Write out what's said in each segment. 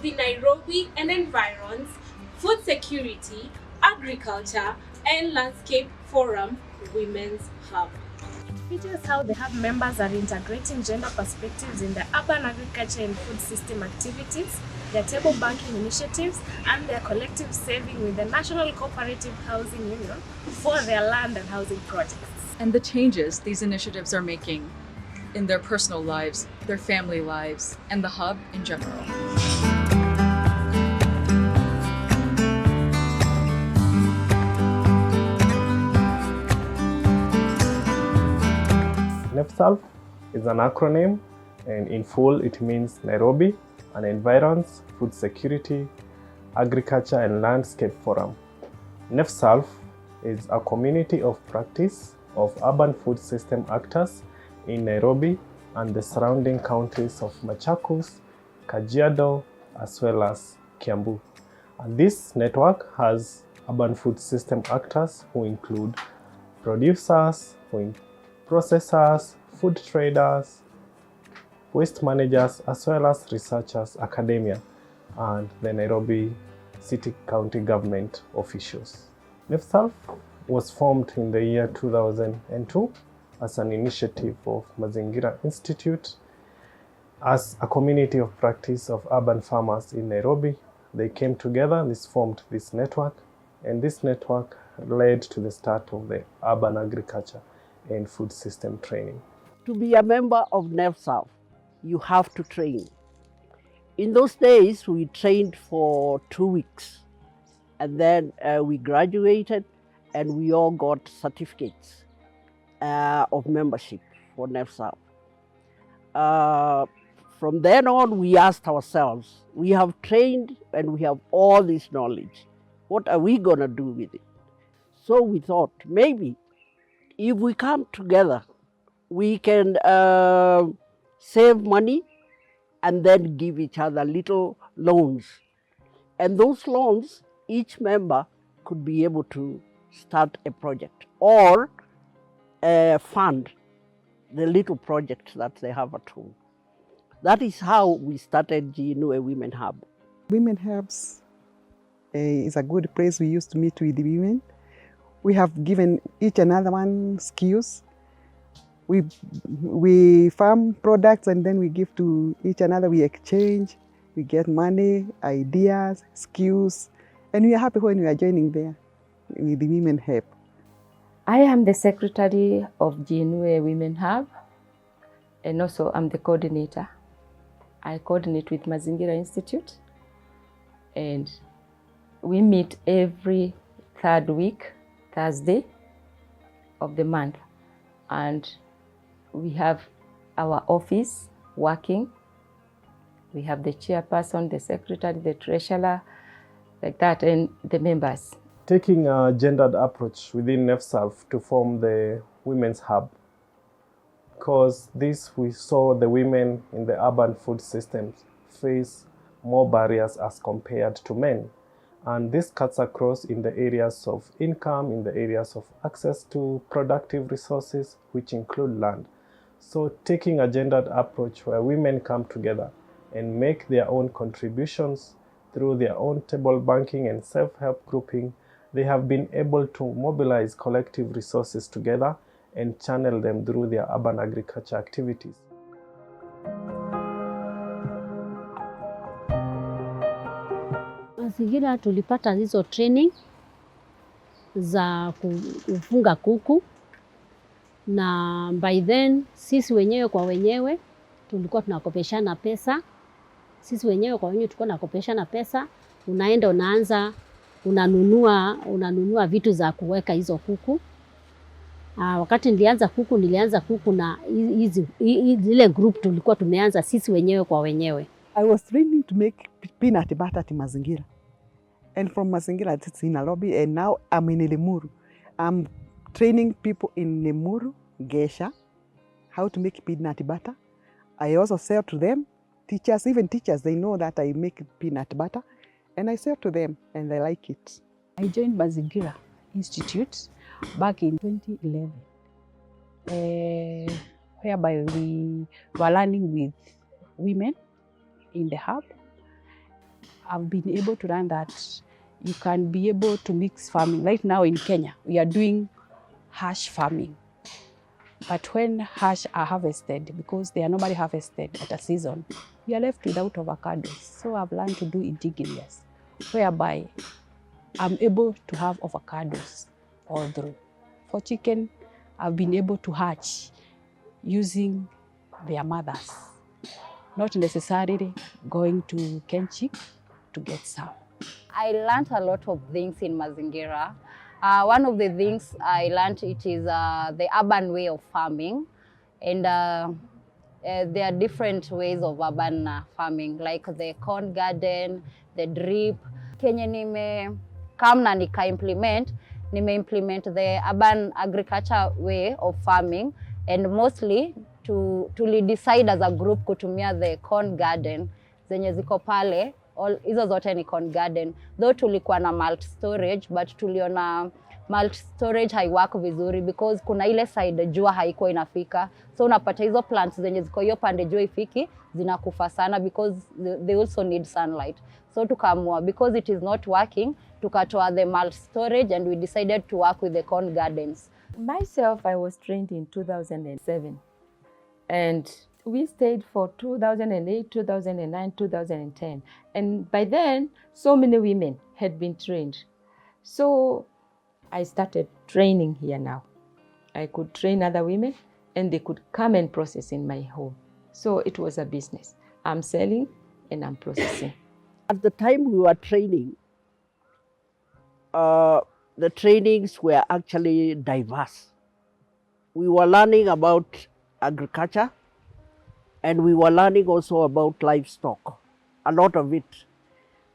the Nairobi and Environs Food Security, Agriculture and Landscape Forum Women's Hub. It features how the hub members are integrating gender perspectives in their urban agriculture and food system activities, their table banking initiatives, and their collective saving with the National Cooperative Housing Union for their land and housing projects. And the changes these initiatives are making in their personal lives, their family lives, and the hub in general. NEFSALF is an acronym, and in full it means Nairobi and Environs Food Security, Agriculture and Landscape Forum. NEFSALF is a community of practice of urban food system actors in Nairobi and the surrounding counties of Machakos, Kajiado, as well as Kiambu. And this network has urban food system actors who include producers, processors, food traders, waste managers, as well as researchers, academia, and the Nairobi City County government officials. NEFSALF was formed in the year 2002 as an initiative of Mazingira Institute as a community of practice of urban farmers in Nairobi. They came together, formed this network, and this network led to the start of the urban agriculture and food system training. To be a member of NEFSALF, you have to train. In those days, we trained for 2 weeks, and then we graduated, and we all got certificates of membership for NEFSALF. From then on, we asked ourselves, we have trained and we have all this knowledge. What are we going to do with it? So we thought, maybe if we come together, we can save money and then give each other little loans. And those loans, each member could be able to start a project or fund the little projects that they have at home. That is how we started GNUA Women Hub. Women Hubs is a good place we used to meet with the women. We have given each another one skills. We farm products and then we give to each another, we exchange, we get money, ideas, skills, and we are happy when we are joining there with the Women Hub. I am the secretary of GNUA Women Hub, and also I'm the coordinator. I coordinate with Mazingira Institute, and we meet every third week, Thursday of the month, and we have our office working. We have the chairperson, the secretary, the treasurer, like that, and the members. Taking a gendered approach within NEFSALF to form the Women's Hub, because we saw the women in the urban food systems face more barriers as compared to men. And this cuts across in the areas of income, in the areas of access to productive resources, which include land. So taking a gendered approach where women come together and make their own contributions through their own table banking and self-help grouping, they have been able to mobilize collective resources together and channel them through their urban agriculture activities. Mazingira tulipata hizo training za kufunga kuku, na by then sisi wenyewe kwa wenyewe tulikuwa tunakopeshana pesa. Sisi wenyewe kwa wenyewe tulikuwa tunakopeshana pesa, unaenda unaanza unanunua vitu za kuweka hizo kuku. Wakati nilianza kuku na zile group tulikuwa tumeanza sisi wenyewe kwa wenyewe. I was training to make peanut butter at Mazingira. And from Mazingira, it's in Nairobi, and now I'm in Limuru. I'm training people in Limuru, Gesha, how to make peanut butter. I also sell to them. Teachers, even teachers, they know that I make peanut butter, and I sell to them, and they like it. I joined Mazingira Institute back in 2011, whereby we were learning with women in the hub. I've been able to learn that you can be able to mix farming. Right now in Kenya, we are doing hash farming. But when hash are harvested, because they are normally harvested at a season, we are left without avocados. So I've learned to do integrious, whereby I'm able to have avocados all through. For chicken, I've been able to hatch using their mothers, not necessarily going to Kenchik to get some. I learned a lot of things in Mazingira. One of the things I learned it is the urban way of farming, and there are different ways of urban farming, like the corn garden, the drip. Kenye nimekam na nika-implement the urban agriculture way of farming, and mostly decide as a group kutumia the corn garden zenye ziko pale. Hizo zote ni corn garden. Though tulikuwa na malt storage, but tuliona malt storage haiwork vizuri because kuna ile side jua haiko inafika. So unapata hizo plants zenye ziko hiyo pande jua ifiki zinakufa sana because they also need sunlight. So tukaamua because it is not working, tukatoa the malt storage and we decided to work with the corn gardens. Myself, I was trained in 2007 and we stayed for 2008, 2009, 2010. And by then, so many women had been trained. So I started training here now. I could train other women and they could come and process in my home. So it was a business. I'm selling and I'm processing. At the time we were training, the trainings were actually diverse. We were learning about agriculture, and we were learning also about livestock, a lot of it.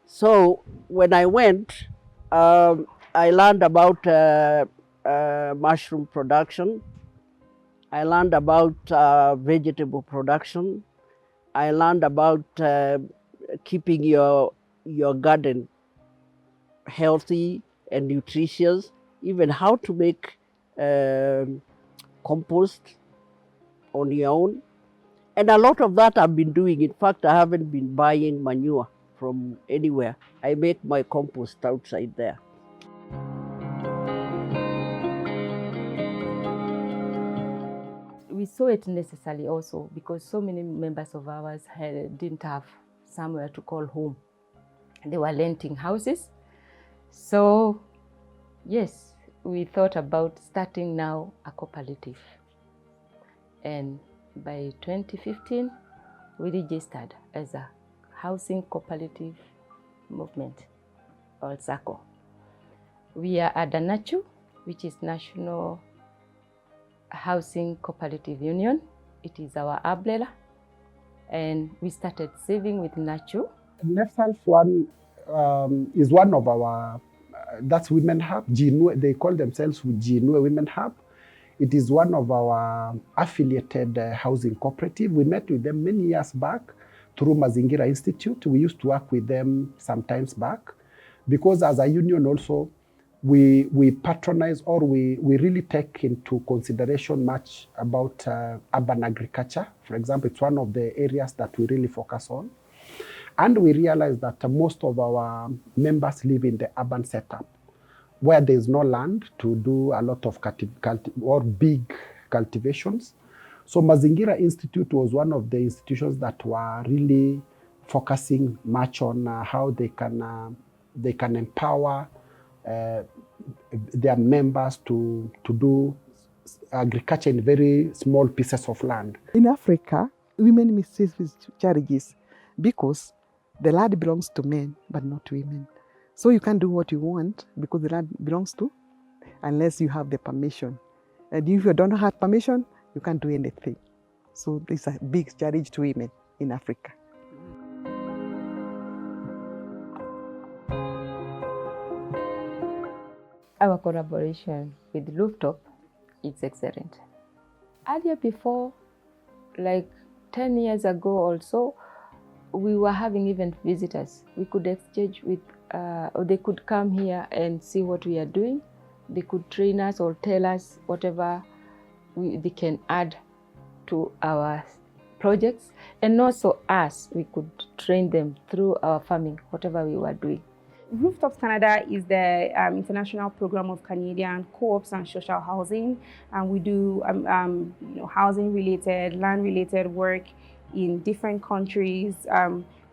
So when I went, I learned about mushroom production. I learned about vegetable production. I learned about keeping your garden healthy and nutritious, even how to make compost on your own. And a lot of that I've been doing. In fact, I haven't been buying manure from anywhere. I make my compost outside there. We saw it necessary also because so many members of ours didn't have somewhere to call home. They were renting houses. So, yes, we thought about starting now a cooperative. And by 2015, we registered as a housing cooperative movement, or SACCO. We are at the NACHU, which is National Housing Cooperative Union. It is our umbrella, and we started saving with NACHU. NEFSALF one is one of our, that's Women Hub. They call themselves Jinue Women Hub. It is one of our affiliated housing cooperative. We met with them many years back through Mazingira Institute. We used to work with them sometimes back because as a union also, we patronize or we really take into consideration much about urban agriculture. For example, it's one of the areas that we really focus on. And we realize that most of our members live in the urban setup, where there is no land to do a lot of big cultivations. So Mazingira Institute was one of the institutions that were really focusing much on how they can empower their members to do agriculture in very small pieces of land. In Africa, women misuse challenges because the land belongs to men, but not women. So you can't do what you want because the land belongs to, unless you have the permission. And if you don't have permission, you can't do anything. So this is a big challenge to women in Africa. Our collaboration with Rooftop is excellent. Earlier before, like 10 years ago or so, we were having even visitors. We could exchange with, or they could come here and see what we are doing. They could train us or tell us whatever they can add to our projects, and also us, we could train them through our farming, whatever we were doing. Rooftops Canada is the international program of Canadian co-ops and social housing, and we do housing-related, land-related work in different countries,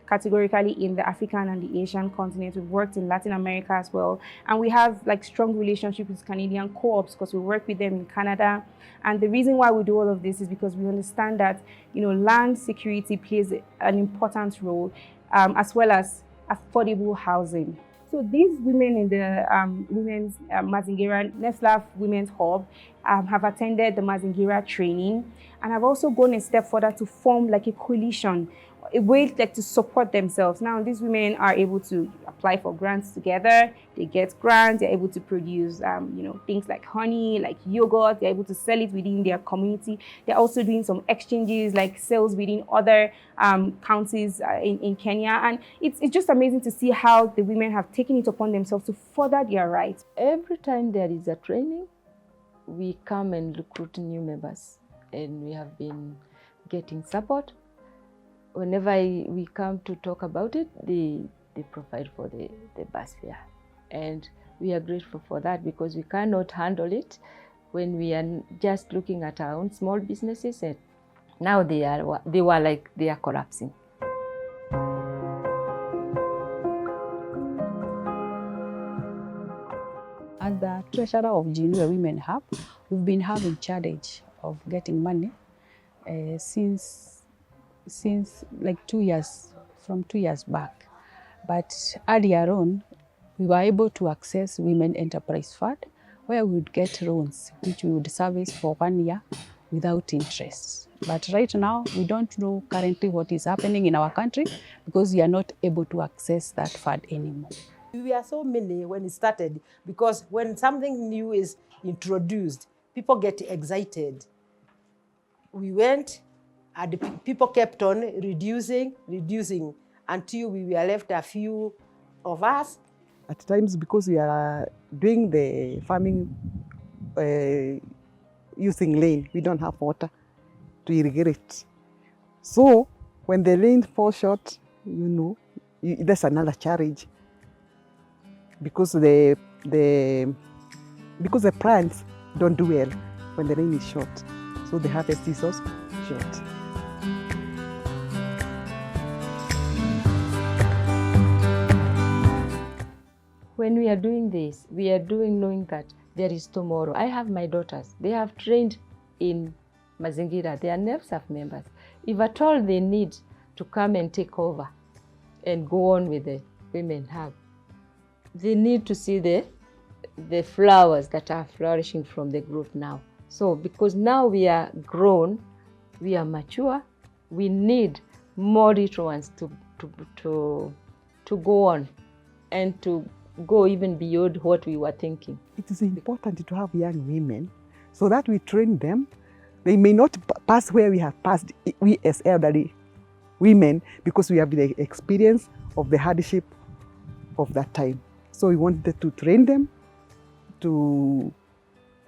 categorically in the African and the Asian continent. We've worked in Latin America as well, and we have like strong relationships with Canadian co-ops because we work with them in Canada. And the reason why we do all of this is because we understand that land security plays an important role, as well as affordable housing. So these women in the women's Mazingira NEFSALF Women's Hub have attended the Mazingira training, and have also gone a step further to form like a coalition, a way like to support themselves. Now these women are able to apply for grants together. They get grants. They're able to produce things like honey, like yogurt. They're able to sell it within their community. They're also doing some exchanges like sales within other counties in Kenya. And it's just amazing to see how the women have taken it upon themselves to further their rights. Every time there is a training, we come and recruit new members, and we have been getting support. Whenever we come to talk about it, they provide for the bus fare. And we are grateful for that, because we cannot handle it when we are just looking at our own small businesses, and now they are collapsing. As the treasurer of GNUA Women Hub, we've been having challenge of getting money since like 2 years, from 2 years back. But earlier on, we were able to access Women Enterprise Fund, where we would get loans, which we would service for 1 year without interest. But right now, we don't know currently what is happening in our country, because we are not able to access that fund anymore. We were so many when it started, because when something new is introduced, people get excited. We went, and the people kept on reducing, until we were left a few of us. At times, because we are doing the farming using lane, we don't have water to irrigate. So when the lane falls short, there's another challenge, because the plants don't do well when the rain is short. So the harvest is also short. When we are doing this, we are doing knowing that there is tomorrow. I have my daughters. They have trained in Mazingira. They are NEFSALF members. If at all they need to come and take over and go on with the Women Hub, they need to see the flowers that are flourishing from the group now. So because now we are grown, we are mature, we need more little ones to go on and to go even beyond what we were thinking. It is important to have young women so that we train them. They may not pass where we have passed, we as elderly women, because we have the experience of the hardship of that time. So we wanted to train them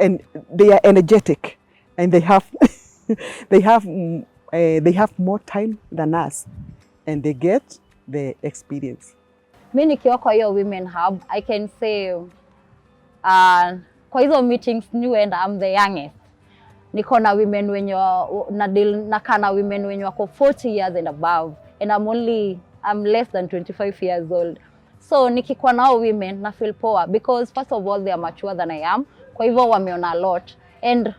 and they are energetic, and they have they have more time than us, and they get the experience. Mi nikiwa kwa hiyo Women Hub, I can say kwa hizo meetings new and I'm the youngest. Niko na women wenye nakaa na women wenye wako 40 years and above, and I'm less than 25 years old. So nikikuwa nao women na feel poa, because first of all they are mature than I am. Kwa hivyo wameona a lot and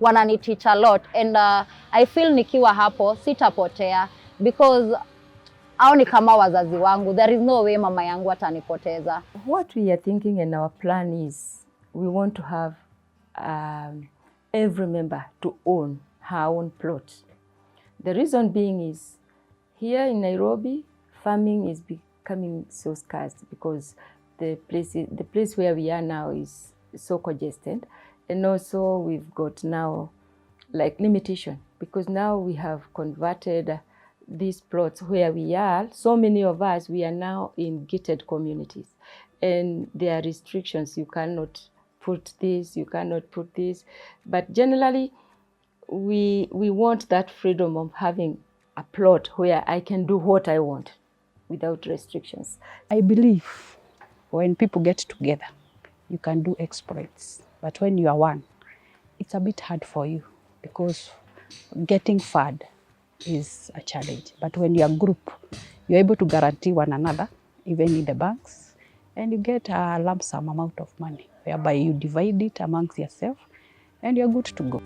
wanani teach a lot, and I feel nikiwa hapo sitapotea, because hao ni kama wazazi wangu. There is no way mama yangu atanipoteza. What we are thinking and our plan is we want to have every member to own her own plot. The reason being is here in Nairobi, farming is becoming so scarce, because the place where we are now is so congested, and also we've got now like limitation, because now we have converted these plots where we are. So many of us, we are now in gated communities, and there are restrictions. You cannot put this, you cannot put this, but generally we want that freedom of having a plot where I can do what I want without restrictions. I believe when people get together, you can do exploits. But when you are one, it's a bit hard for you because getting fed is a challenge. But when you're a group, you're able to guarantee one another, even in the banks, and you get a lump sum amount of money, whereby you divide it amongst yourself and you're good to go.